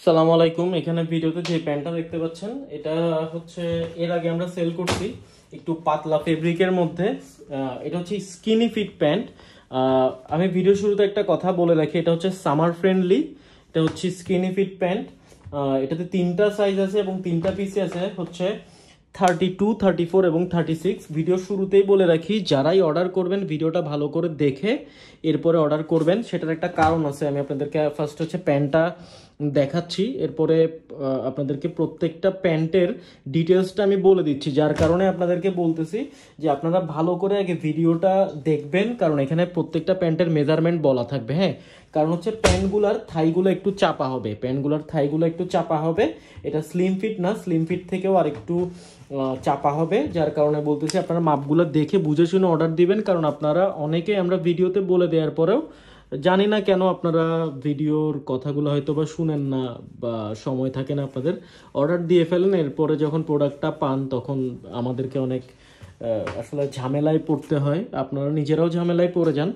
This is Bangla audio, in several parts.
সালাম আলাইকুম। এখানে ভিডিওতে যে প্যান্টটা দেখতে পাচ্ছেন এটা হচ্ছে এর আগে আমরা সেল করছি একটু পাতলা ফেব্রিকের মধ্যে। এটা হচ্ছে স্কিনি ফিট প্যান্ট। আমি ভিডিও শুরুতে একটা কথা বলে রাখি, এটা হচ্ছে সামার ফ্রেন্ডলি। এটা হচ্ছে স্কিনি ফিট প্যান্ট। এটাতে তিনটা সাইজ আছে এবং তিনটা পিসে আছে হচ্ছে 32, 34 এবং 36। ভিডিও শুরুতেই বলে রাখি, যারাই অর্ডার করবেন ভিডিওটা ভালো করে দেখে এরপরে অর্ডার করবেন। সেটার একটা কারণ আছে, আমি আপনাদেরকে ফার্স্ট হচ্ছে প্যান্টটা দেখাচ্ছি, এরপরে আপনাদেরকে প্রত্যেকটা প্যান্টের ডিটেলসটা আমি বলে দিচ্ছি, যার কারণে আপনাদেরকে বলতেছি যে আপনারা ভালো করে আগে ভিডিওটা দেখবেন, কারণ এখানে প্রত্যেকটা প্যান্টের মেজারমেন্ট বলা থাকবে। হ্যাঁ, কারণ হচ্ছে প্যান্টগুলার থাইগুলো একটু চাপা হবে, প্যান্টগুলার থাইগুলো একটু চাপা হবে। এটা স্লিম ফিট না, স্লিম ফিট থেকেও আর একটু চাপা হবে, যার কারণে বলতেছি আপনারা মাপগুলো দেখে বুঝে শুনে অর্ডার দিবেন। কারণ আপনারা অনেকে আমরা ভিডিওতে বলে দেওয়ার পরেও জানি না কেন আপনারা ভিডিওর কথাগুলো হয়তো বা শুনেন না বা সময় থাকে না আপনাদের, অর্ডার দিয়ে ফেলেন, এরপরে যখন প্রোডাক্টটা পান তখন আমাদেরকে অনেক আসলে ঝামেলায় পড়তে হয়, আপনারা নিজেরাও ঝামেলায় পড়ে যান।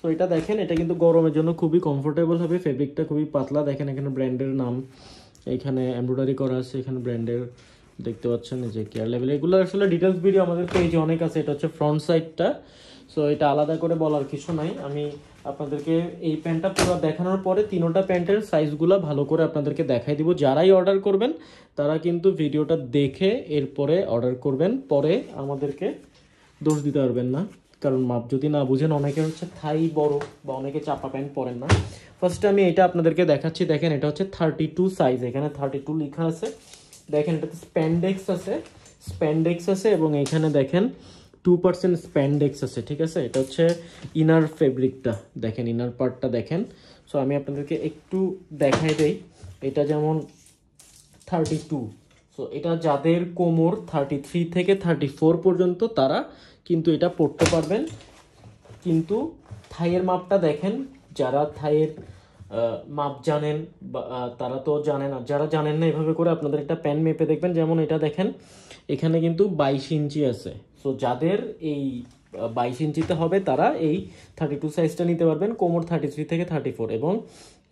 তো এটা দেখেন, এটা কিন্তু গরমের জন্য খুবই কমফোর্টেবল হবে, ফেব্রিকটা খুবই পাতলা। দেখেন এখানে ব্র্যান্ডের নাম এখানে এমব্রয়ডারি করা আছে, এখানে ব্র্যান্ডের দেখতে পাচ্ছেন যে কেয়ার লেভেল। এগুলো আসলে ডিটেলস ভিডিও আমাদের পেজে অনেক আছে। এটা হচ্ছে ফ্রন্ট সাইডটা, সো এটা আলাদা করে বলার কিছু নাই। আমি আপনাদেরকে এই প্যান্টটা পুরো দেখানোর পরে তিনোটা প্যান্টের সাইজগুলো ভালো করে আপনাদেরকে দেখাই দিব। যারাই অর্ডার করবেন তারা কিন্তু ভিডিওটা দেখে এরপরে অর্ডার করবেন, পরে আমাদেরকে দোষ দিতে পারবেন না, কারণ মাপ যদি না বুঝেন, অনেকে হচ্ছে থাই বড় বা অনেকে চাপা প্যান্ট পরেন না। ফার্স্টে আমি এটা আপনাদেরকে দেখাচ্ছি। দেখেন এটা হচ্ছে 32 সাইজ, এখানে 32 লেখা আছে। দেখেন এটাতে স্প্যান্ডেক্স আছে, স্প্যান্ডেক্স আছে এবং এখানে দেখেন 2% স্প্যান্ডেক্স আছে। ঠিক আছে, এটা হচ্ছে ইনার ফেব্রিকটা, দেখেন ইনার পার্টটা দেখেন। সো আমি আপনাদেরকে একটু দেখাই দেই। এটা যেমন 32, সো এটা যাদের কোমর 33 থেকে 34 পর্যন্ত তারা কিন্তু এটা পড়তে পারবেন। কিন্তু থাইয়ের মাপটা দেখেন, যারা থাইয়ের মাপ জানেন বা তারা তো জানে না, যারা জানেন না এভাবে করে আপনাদের একটা প্যান মেপে দেখবেন। যেমন এটা দেখেন এখানে কিন্তু 22 ইঞ্চি আছে। সো যাদের এই 22 ইঞ্চিতে হবে তারা এই 32 সাইজটা নিতে পারবেন, কোমর 33 থেকে 34। এবং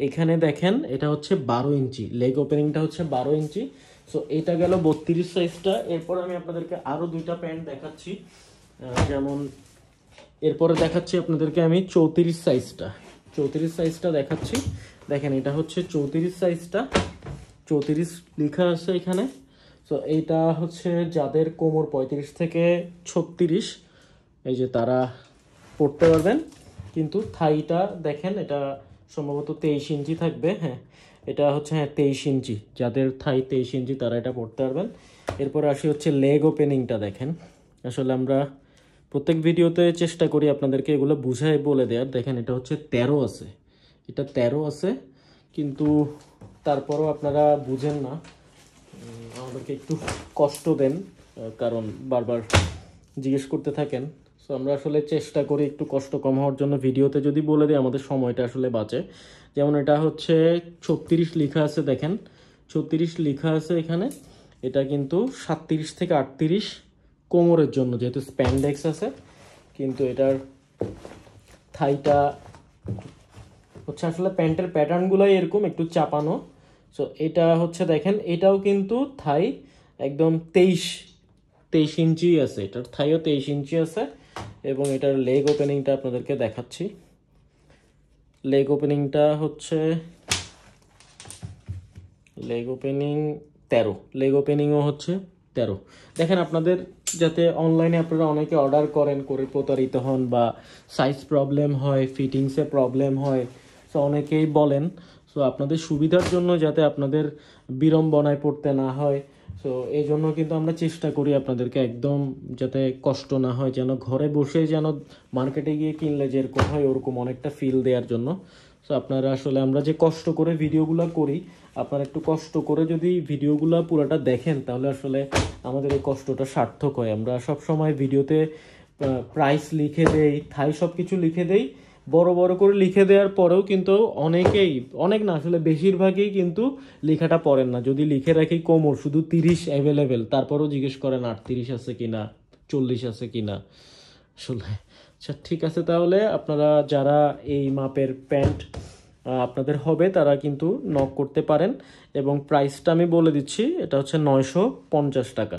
এখানে দেখেন এটা হচ্ছে 12 ইঞ্চি, লেগ ওপেনিংটা হচ্ছে 12 ইঞ্চি। সো এটা গেল 32 সাইজটা। এরপর আমি আপনাদেরকে আরও দুইটা প্যান্ট দেখাচ্ছি, যেমন এরপরে দেখাচ্ছি আপনাদেরকে আমি 34 সাইজটা, 34 সাইজটা দেখাচ্ছি। দেখেন এটা হচ্ছে 34 সাইজটা, 34 লেখা আছে এখানে। তো এইটা হচ্ছে যাদের কোমর 35 থেকে 36, এই যে তারা পড়তে পারবেন। কিন্তু থাইটা দেখেন এটা সম্ভবত 23 ইঞ্চি থাকবে। হ্যাঁ, এটা হচ্ছে 23 ইঞ্চি, যাদের থাই 23 ইঞ্চি তারা এটা পড়তে পারবেন। এরপরে আসি হচ্ছে লেগ ওপেনিংটা। দেখেন আসলে আমরা প্রত্যেক ভিডিওতে চেষ্টা করি আপনাদেরকে এগুলো বুঝাই বলে দেওয়ার। দেখেন এটা হচ্ছে 13 আছে, এটা 13 আছে, কিন্তু তারপরও আপনারা বুঝেন না, আমাদেরকে একটু কষ্ট দেন, কারণ বারবার জিজ্ঞেস করতে থাকেন। সো আমরা আসলে চেষ্টা করি একটু কষ্ট কম হওয়ার জন্য, ভিডিওতে যদি বলে দিই আমাদের সময়টা আসলে বাঁচে। যেমন এটা হচ্ছে 36 লেখা আছে, দেখেন 36 লেখা আছে এখানে। এটা কিন্তু 37 থেকে 38 কোমরের জন্য, যেহেতু স্প্যান্ডেক্স আছে। কিন্তু এটার থাইটা হচ্ছে আসলে প্যান্টের প্যাটার্নগুলোই এরকম একটু চাপানো। সো এটা হচ্ছে দেখেন এটাও কিন্তু থাই একদম 23 ইঞ্চি আছে, এটার থাইও 23 ইঞ্চি আছে। এবং এটার লেগ ওপেনিংটা আপনাদেরকে দেখাচ্ছি। লেগ ওপেনিংটা হচ্ছে লেগ ওপেনিং 13, লেগ ওপেনিংও হচ্ছে 13। দেখেন আপনাদের যাতে অনলাইনে আপনারা অনেকে অর্ডার করেন করে প্রতারিত হন বা সাইজ প্রবলেম হয়, ফিটিংসে প্রবলেম হয়, সো অনেকেই বলেন। সো আপনাদের সুবিধার জন্য যাতে আপনাদের বিড়ম্বনায় পড়তে না হয়, সো এই জন্য কিন্তু আমরা চেষ্টা করি আপনাদেরকে একদম যাতে কষ্ট না হয়, যেন ঘরে বসে যেন মার্কেটে গিয়ে কিনলে যেরকম হয় ওরকম অনেকটা ফিল দেওয়ার জন্য। সো আপনারা আসলে আমরা যে কষ্ট করে ভিডিওগুলো করি, আপনারা একটু কষ্ট করে যদি ভিডিওগুলো পুরোটা দেখেন তাহলে আসলে আমাদের এই কষ্টটা সার্থক হয়। আমরা সব সময় ভিডিওতে প্রাইস লিখে দেই, থাই সব কিছু লিখে দেই, বড় বড় করে লিখে দেওয়ার পরেও কিন্তু অনেকেই, অনেক না আসলে বেশিরভাগই কিন্তু লেখাটা পড়েন না। যদি লিখে রাখি কোমর শুধু 30 অ্যাভেলেবেল, তারপরেও জিজ্ঞেস করেন 38 আছে কিনা, 40 আছে কিনা। আসলে আচ্ছা ঠিক আছে, তাহলে আপনারা যারা এই মাপের প্যান্ট আপনাদের হবে তারা কিন্তু নক করতে পারেন এবং প্রাইসটা আমি বলে দিচ্ছি, এটা হচ্ছে 950 টাকা।